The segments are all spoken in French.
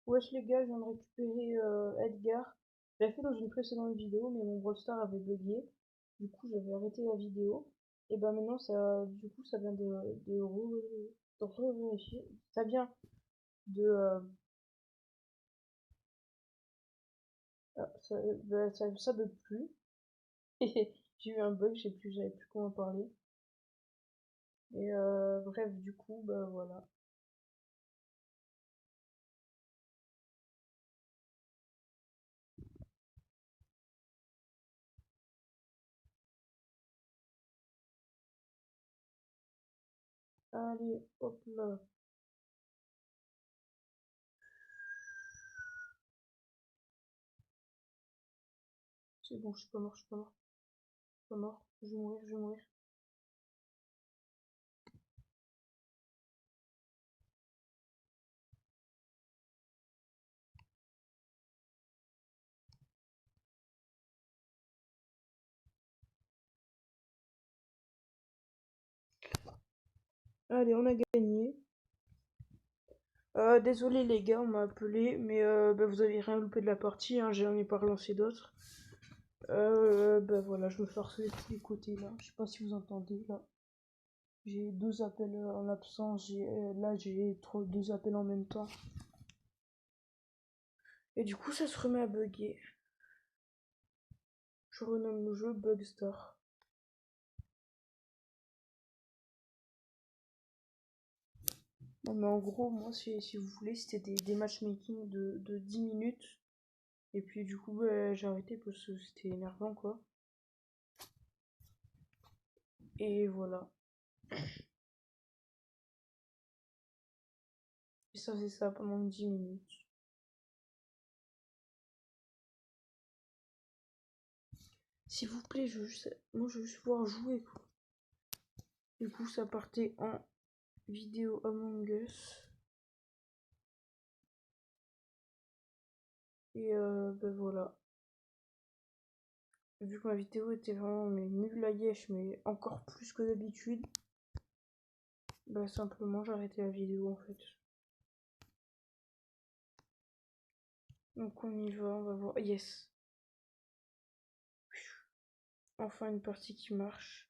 Wesh les gars, je viens de récupérer Edgar. Je l'avais fait dans une précédente vidéo, mais mon Brawl Star avait bugué. Du coup, j'avais arrêté la vidéo. Et bah maintenant, du coup, ça vient de vérifier. Ça vient de, ça bug plus. J'ai eu un bug, j'avais plus comment parler. Et bref, du coup, bah voilà. Allez, hop là. C'est bon, je suis pas mort, je suis pas mort, je suis pas mort. Je vais mourir, je vais mourir. Allez, on a gagné. Désolé les gars, on m'a appelé, mais bah, vous avez rien loupé de la partie, hein, j'en ai pas relancé d'autres. Bah voilà, je me fais harceler de tous les côtés là. Je sais pas si vous entendez là. J'ai deux appels en absence, là j'ai deux appels en même temps. Et du coup ça se remet à bugger. Je renomme le jeu Bugstar. Non mais en gros, moi si vous voulez, c'était des matchmaking de 10 minutes. Et puis du coup bah, j'ai arrêté parce que c'était énervant quoi. Et voilà. Et ça faisait ça pendant 10 minutes. S'il vous plaît, moi je veux juste pouvoir jouer quoi. Du coup ça partait en vidéo Among Us. Et ben voilà. Vu que ma vidéo était vraiment mais nulle à yesh, mais encore plus que d'habitude, bah simplement j'ai arrêté la vidéo en fait. Donc on y va, on va voir. Yes. Enfin une partie qui marche.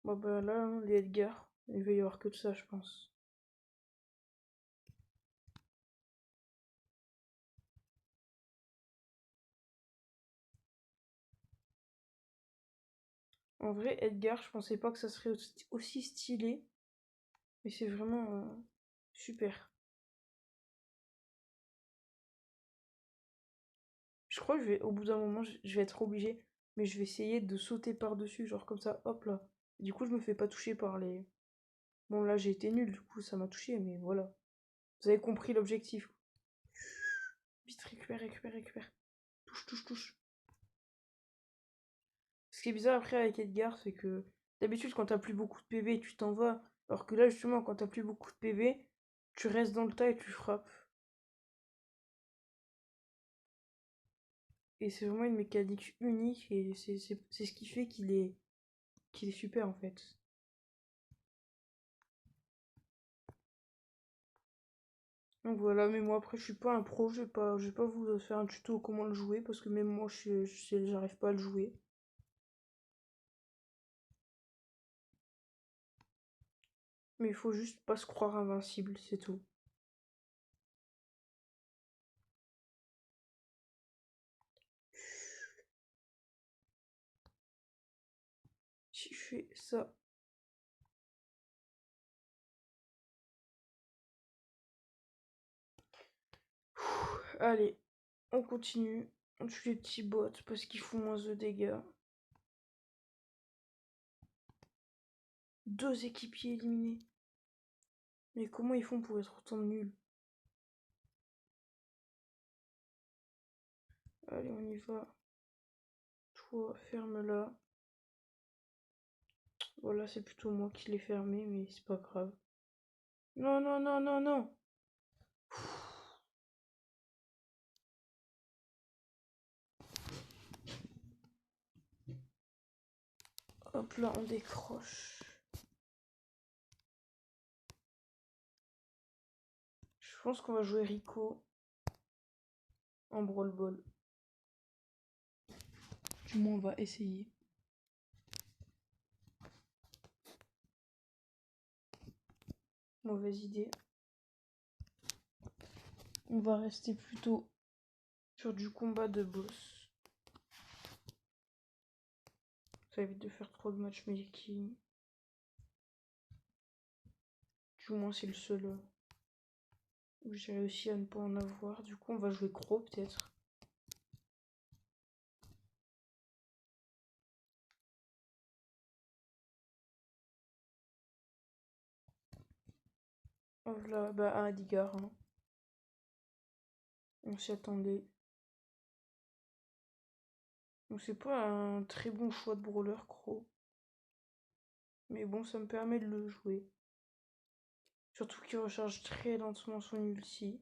Bon bah là, hein, les Edgar, il va y avoir que de ça je pense. En vrai, Edgar, je pensais pas que ça serait aussi stylé, mais c'est vraiment super. Je crois que au bout d'un moment, je vais être obligé, mais je vais essayer de sauter par-dessus, genre comme ça, hop là. Du coup, je me fais pas toucher par les. Bon, là, j'ai été nul, du coup, ça m'a touché, mais voilà. Vous avez compris l'objectif. Vite, récupère, récupère, récupère. Touche, touche, touche. Ce qui est bizarre après avec Edgar, c'est que d'habitude, quand t'as plus beaucoup de PV, tu t'en vas. Alors que là, justement, quand t'as plus beaucoup de PV, tu restes dans le tas et tu frappes. Et c'est vraiment une mécanique unique et c'est ce qui fait qu'il est super en fait. Donc voilà, mais moi après je suis pas un pro, je vais pas vous faire un tuto comment le jouer parce que même moi j'arrive pas à le jouer. Mais il faut juste pas se croire invincible, c'est tout. Si je fais ça. Allez, on continue. On tue les petits bots parce qu'ils font moins de dégâts. Deux équipiers éliminés. Mais comment ils font pour être autant nuls? Allez, on y va. Toi, ferme-la. Voilà, c'est plutôt moi qui l'ai fermé, mais c'est pas grave. Non, non, non, non, non. Hop là, on décroche. Je pense qu'on va jouer Rico en Brawl Ball. Du moins, on va essayer. Mauvaise idée. On va rester plutôt sur du combat de boss. Ça évite de faire trop de matchmaking. Du moins, c'est le seul où j'ai réussi à ne pas en avoir. Du coup, on va jouer Crow peut-être. Voilà, bah un Edgar. Hein. On s'y attendait. Donc c'est pas un très bon choix de brawler Crow. Mais bon, ça me permet de le jouer. Surtout qu'il recharge très lentement son ulti.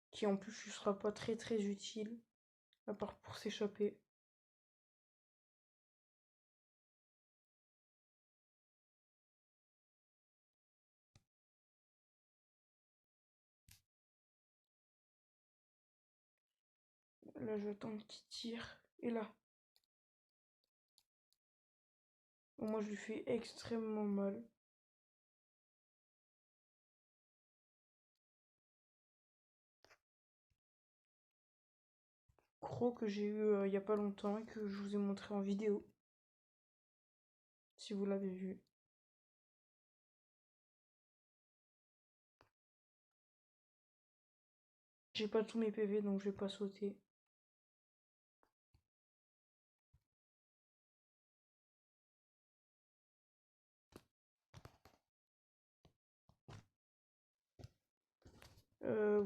Qui en plus ne sera pas très utile. À part pour s'échapper. Là, j'attends qu'il tire. Et là. Bon, moi, je lui fais extrêmement mal. Croc que j'ai eu il y a pas longtemps et que je vous ai montré en vidéo. Si vous l'avez vu. J'ai pas tous mes PV donc je vais pas sauter.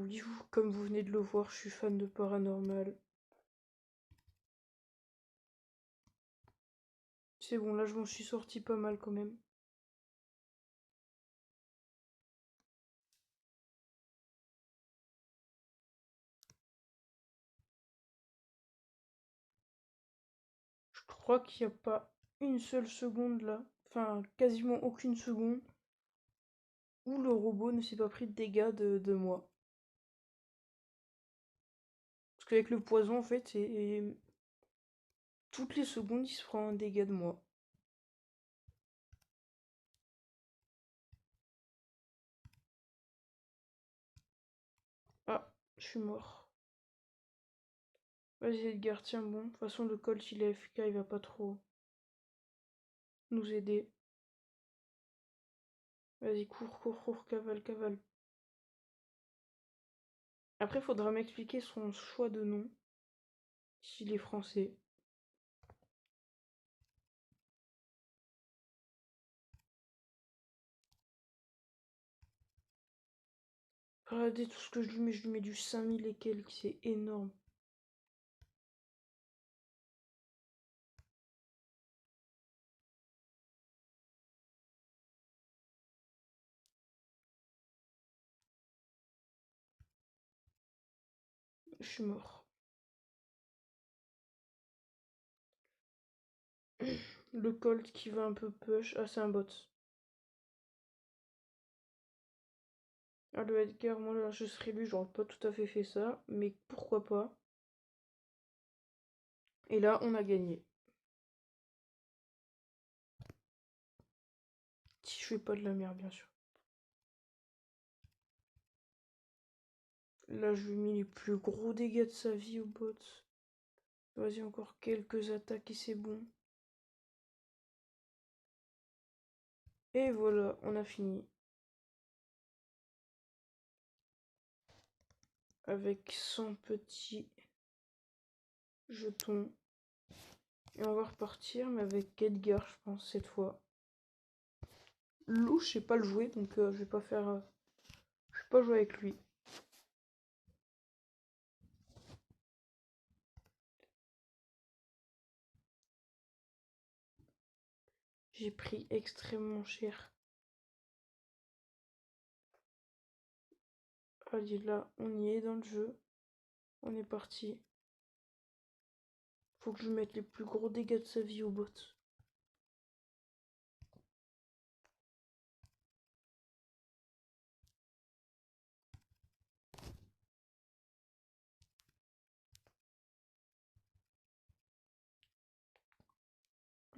Oui, comme vous venez de le voir, je suis fan de paranormal. C'est bon, là je m'en suis sorti pas mal quand même. Je crois qu'il n'y a pas une seule seconde là, enfin quasiment aucune seconde, où le robot ne s'est pas pris de dégâts de moi. Parce qu'avec le poison en fait, toutes les secondes il se prend un dégât de moi. Ah, je suis mort. Vas-y Edgar, tiens bon. De toute façon le Colt il est AFK, il va pas trop nous aider. Vas-y, cours, cavale. Après, faudra m'expliquer son choix de nom, s'il est français. Regardez tout ce que je lui mets du 5000 et quelques, c'est énorme. Je suis mort. Le Colt qui va un peu push. Ah, c'est un bot. Ah, le Edgar, moi là, je serais lui, j'aurais pas tout à fait fait ça, mais pourquoi pas. Et là, on a gagné. Si je fais pas de la merde, bien sûr. Là, je lui ai mis les plus gros dégâts de sa vie au bot. Vas-y, encore quelques attaques et c'est bon. Et voilà, on a fini. Avec 100 petits jetons. Et on va repartir, mais avec Edgar, je pense, cette fois. Lou, je sais pas le jouer, donc je vais pas faire... je vais pas jouer avec lui. J'ai pris extrêmement cher. Allez, là, on y est dans le jeu. On est parti. Faut que je mette les plus gros dégâts de sa vie au bot.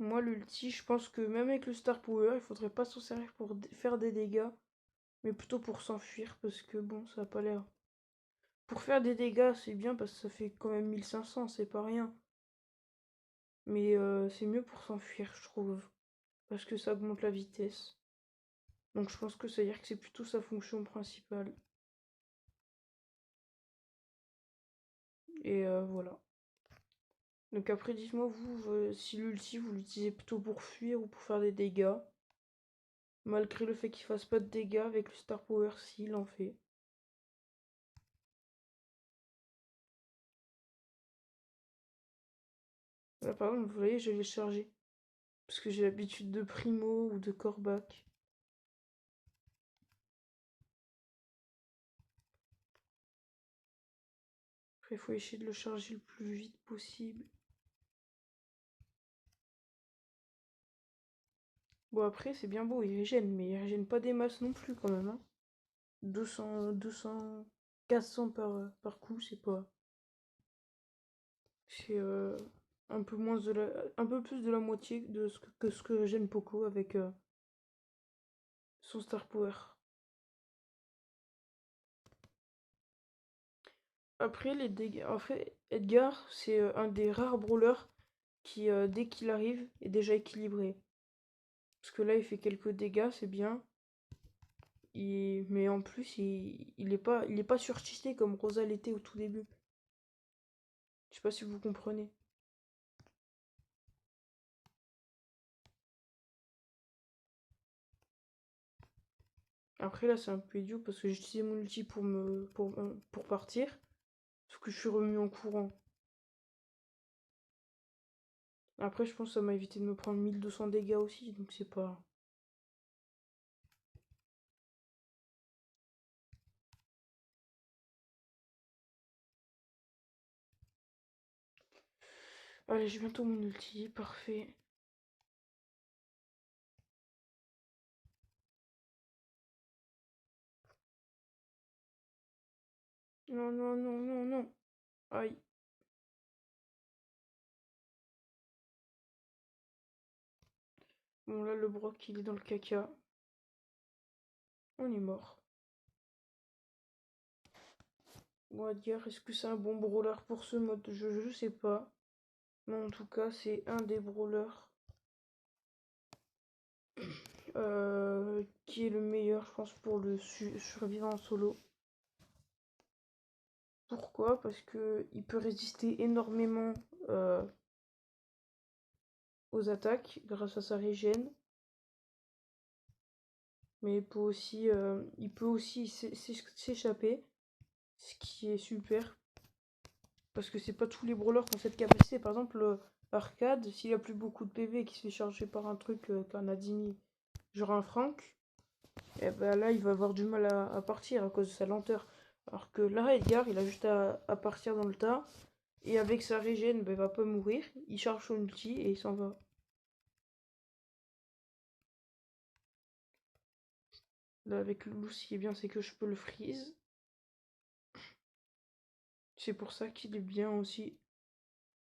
Moi, l'ulti, je pense que même avec le Star Power, il faudrait pas s'en servir pour faire des dégâts, mais plutôt pour s'enfuir, parce que bon, ça a pas l'air. Pour faire des dégâts, c'est bien parce que ça fait quand même 1500, c'est pas rien. Mais c'est mieux pour s'enfuir, je trouve, parce que ça augmente la vitesse. Donc je pense que ça veut dire que c'est plutôt sa fonction principale. Et voilà. Donc après, dites-moi, vous, si l'ulti, vous l'utilisez plutôt pour fuir ou pour faire des dégâts. Malgré le fait qu'il fasse pas de dégâts, avec le Star Power, s'il en fait. Là, par exemple, vous voyez, je vais charger. Parce que j'ai l'habitude de Primo ou de Corbac. Après, il faut essayer de le charger le plus vite possible. Bon, après, c'est bien beau, il régène, mais il régène pas des masses non plus, quand même. Hein. 200, 400 par coup, c'est pas. C'est un peu moins de un peu plus de la moitié de ce que régène Poco avec son Star Power. Après, les dégâts. En fait, Edgar, c'est un des rares brawlers qui, dès qu'il arrive, est déjà équilibré. Parce que là, il fait quelques dégâts, c'est bien. Mais en plus, il est pas surcheaté comme Rosa l'était au tout début. Je sais pas si vous comprenez. Après, là, c'est un peu idiot parce que j'ai utilisé mon ulti pour partir. Sauf que je suis revenu en courant. Après, je pense que ça m'a évité de me prendre 1200 dégâts aussi, donc c'est pas. Allez, j'ai bientôt mon ulti, parfait. Non, non, non, non, non. Aïe. Bon, là, le Brock, il est dans le caca. On est mort. Bon, Edgar, est-ce que c'est un bon brawler pour ce mode de jeu? Je sais pas. Mais en tout cas, c'est un des brawlers qui est le meilleur, je pense, pour le survivre en solo. Pourquoi? Parce que il peut résister énormément euh, aux attaques grâce à sa régène. Mais il peut aussi s'échapper, ce qui est super. Parce que c'est pas tous les brawlers qui ont cette capacité. Par exemple, Arcade, s'il a plus beaucoup de PV et qu'il se fait charger par un truc qu'un Adimi, genre un Frank, et ben là il va avoir du mal à partir à cause de sa lenteur. Alors que là, Edgar, il a juste à partir dans le tas. Et avec sa régène, ben, il va pas mourir. Il charge son ulti et il s'en va. Là, avec Loulou, ce qui est bien, c'est que je peux le freeze. C'est pour ça qu'il est bien aussi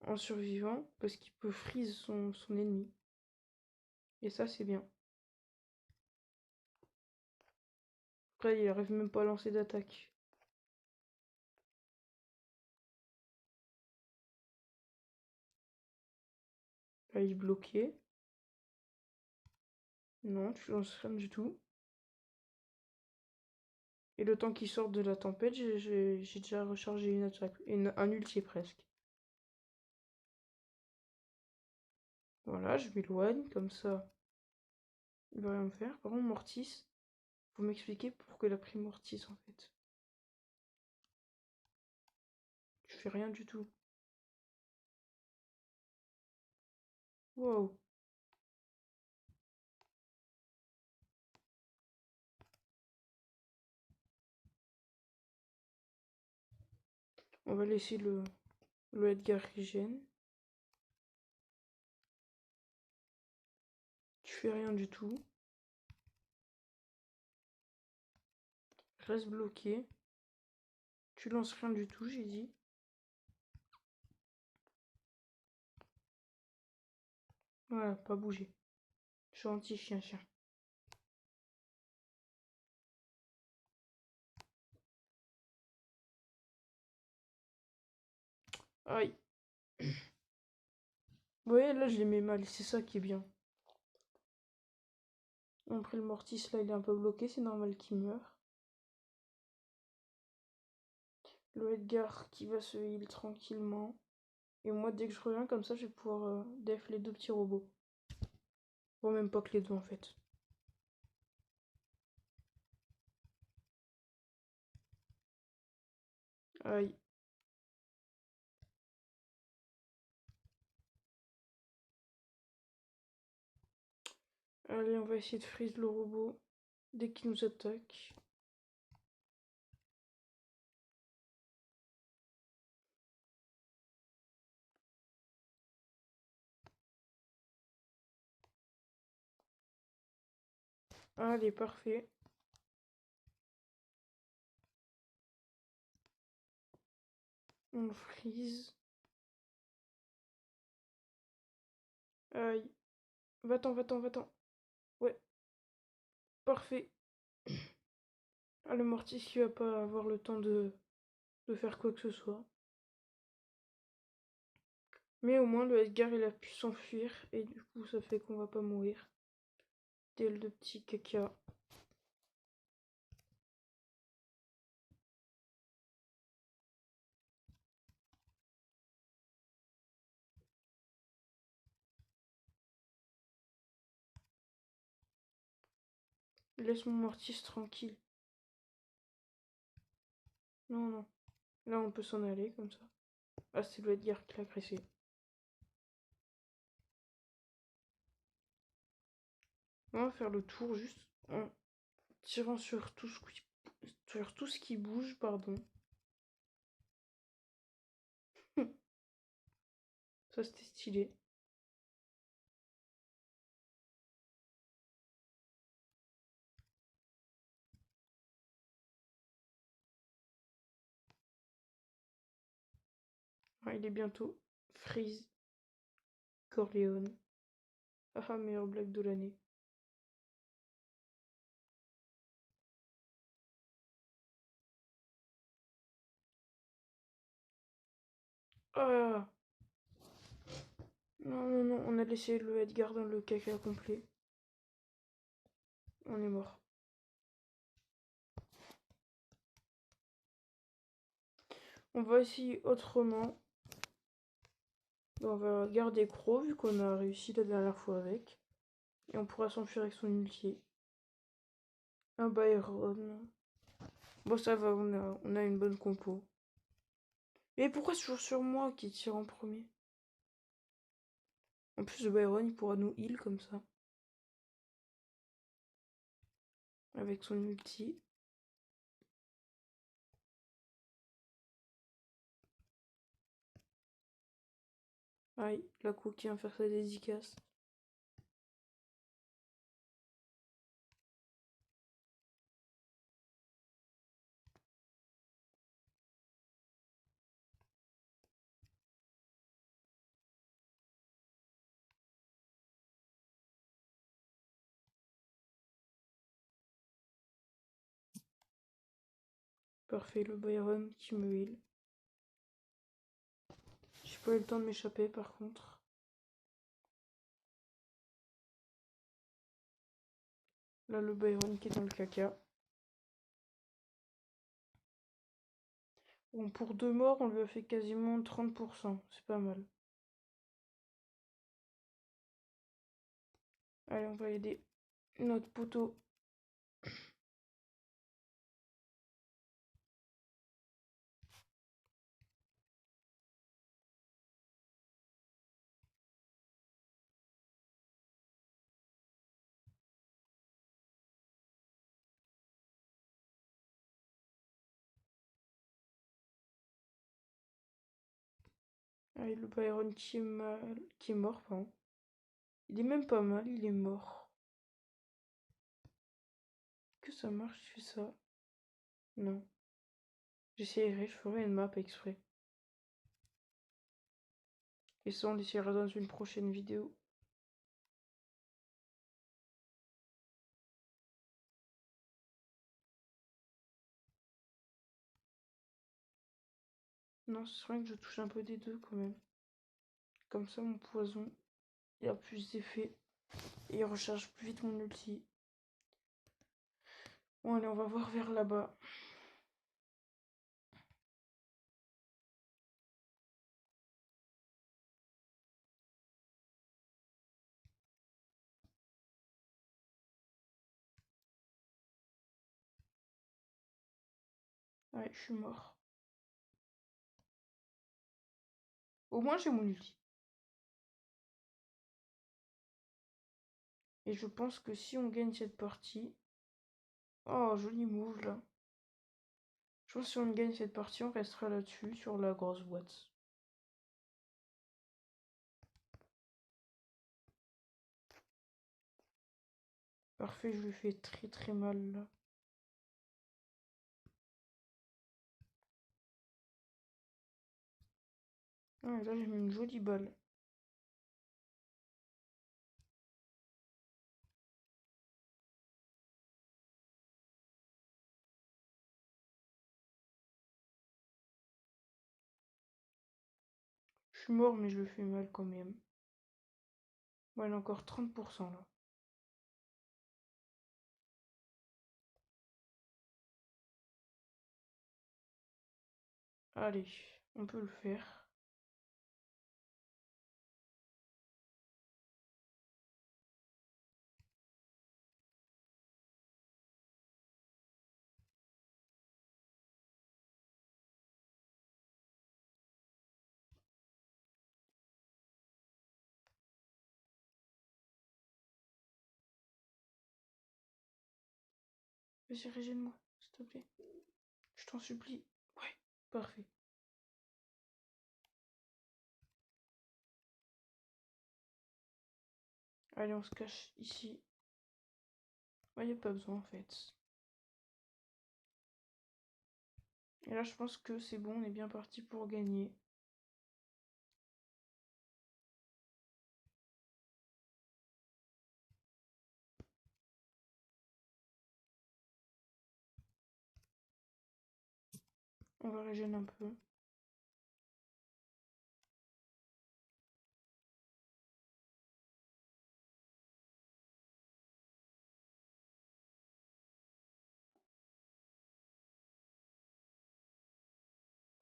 en survivant, parce qu'il peut freeze son ennemi. Et ça, c'est bien. Après, il arrive même pas à lancer d'attaque. Là, il est bloqué. Non, tu lances rien du tout. Et le temps qu'il sort de la tempête, j'ai déjà rechargé une attaque. Un ulti presque. Voilà, je m'éloigne, comme ça, il va rien me faire. Par contre, Mortis, faut m'expliquer pourquoi il a pris Mortis en fait. Je fais rien du tout. Wow. On va laisser le Edgar regen. Tu fais rien du tout. Reste bloqué. Tu lances rien du tout, j'ai dit. Voilà, pas bouger. Gentil chien. Aïe. Vous voyez, là, je les mets mal. C'est ça qui est bien. Après, le Mortis, là, il est un peu bloqué. C'est normal qu'il meure. Le Edgar qui va se heal tranquillement. Et moi, dès que je reviens comme ça, je vais pouvoir def les deux petits robots. Bon, même pas que les deux, en fait. Aïe. Allez, on va essayer de freeze le robot dès qu'il nous attaque. Allez, parfait. On le freeze. Aïe. Va-t'en, va-t'en, va-t'en. Ouais, parfait. Ah, le Mortis qui va pas avoir le temps de faire quoi que ce soit. Mais au moins, le Edgar, il a pu s'enfuir. Et du coup, ça fait qu'on va pas mourir. Dès le petit caca. Laisse mon Mortis tranquille. Non, non. Là, on peut s'en aller comme ça. Ah, c'est le Edgar qui l'a agressé. On va faire le tour juste en tirant sur tout ce qui bouge, pardon. Ça, c'était stylé. Ah, il est bientôt Freeze Corleone. Ah, meilleure blague de l'année. Ah! Non, non, non, on a laissé le Edgar dans le caca complet. On est mort. On va essayer autrement. On va garder Crow vu qu'on a réussi la dernière fois avec. Et on pourra s'enfuir avec son ulti. Un Byron. Bon, ça va, on a une bonne compo. Mais pourquoi c'est toujours sur moi qui tire en premier? En plus, le Byron, il pourra nous heal comme ça. Avec son ulti. Aïe, la cookie va faire sa dédicace. Parfait, le Byron qui me heal. J'ai pas eu le temps de m'échapper par contre. Là, le Byron qui est dans le caca. Bon, pour 2 morts, on lui a fait quasiment 30%. C'est pas mal. Allez, on va aider notre poteau. Allez, le Byron qui est mal, qui est mort, pardon. Il est même pas mal, il est mort. Que ça marche, je fais ça? Non. J'essayerai, je ferai une map exprès. Et ça, on l'essayera dans une prochaine vidéo. Non, ce serait bien que je touche un peu des deux quand même. Comme ça, mon poison, il a plus d'effet. Et il recharge plus vite mon ulti. Bon, allez, on va voir vers là-bas. Ouais, je suis mort. Au moins, j'ai mon ulti. Et je pense que si on gagne cette partie... Oh, joli move, là. Je pense que si on gagne cette partie, on restera là-dessus, sur la grosse boîte. Parfait, je lui fais très très mal, là. Ah, et là, j'ai mis une jolie balle. Je suis mort, mais je le fais mal quand même. Bon, elle a encore 30% là. Allez, on peut le faire. Vas-y, régène-moi, s'il te plaît. Je t'en supplie. Ouais, parfait. Allez, on se cache ici. Ouais, y a pas besoin en fait. Et là, je pense que c'est bon, on est bien parti pour gagner. On va régénérer un peu.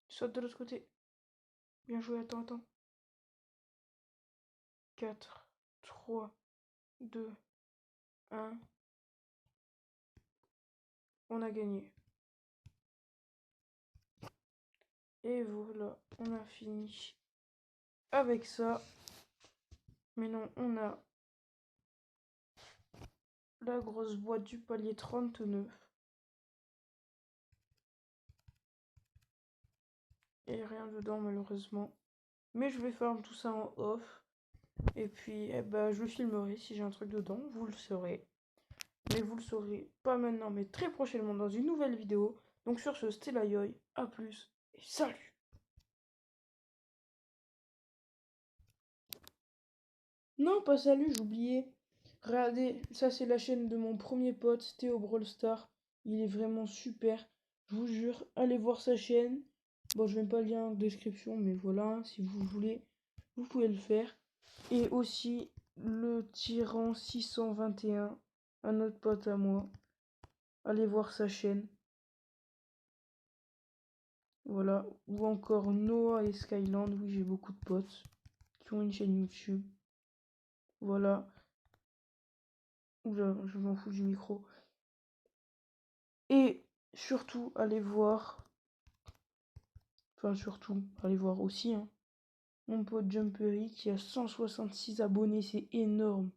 Saute de l'autre côté. Bien joué, attends, attends. 4, 3, 2, 1. On a gagné. Et voilà, on a fini avec ça. Maintenant, on a la grosse boîte du palier 39. Et rien dedans, malheureusement. Mais je vais farm tout ça en off. Et puis, eh ben, je filmerai si j'ai un truc dedans, vous le saurez. Mais vous le saurez pas maintenant, mais très prochainement dans une nouvelle vidéo. Donc sur ce, c'était l'Ayoy. À plus et salut! Non, pas salut, j'oubliais. Regardez, ça c'est la chaîne de mon premier pote, Théo Brawl Star. Il est vraiment super. Je vous jure, allez voir sa chaîne. Bon, je mets pas le lien en description, mais voilà, si vous voulez, vous pouvez le faire. Et aussi le tyran 621, un autre pote à moi. Allez voir sa chaîne. Voilà. Ou encore Noah et Skyland. Oui, j'ai beaucoup de potes qui ont une chaîne YouTube. Voilà. Oula, je m'en fous du micro. Et surtout, allez voir. Enfin, surtout, allez voir aussi, hein, mon pote Jumpery qui a 166 abonnés. C'est énorme.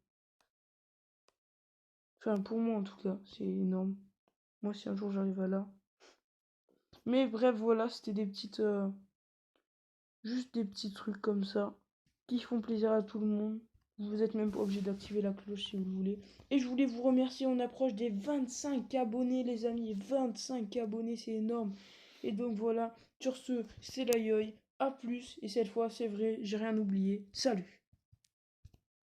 Enfin, pour moi en tout cas, c'est énorme. Moi, si un jour j'arrive à là. Mais bref, voilà, c'était des petites. Juste des petits trucs comme ça qui font plaisir à tout le monde. Vous êtes même pas obligé d'activer la cloche si vous le voulez. Et je voulais vous remercier, on approche des 25 abonnés les amis. 25 abonnés, c'est énorme. Et donc voilà, sur ce, c'est l'Ayoy. A plus, et cette fois c'est vrai, j'ai rien oublié. Salut!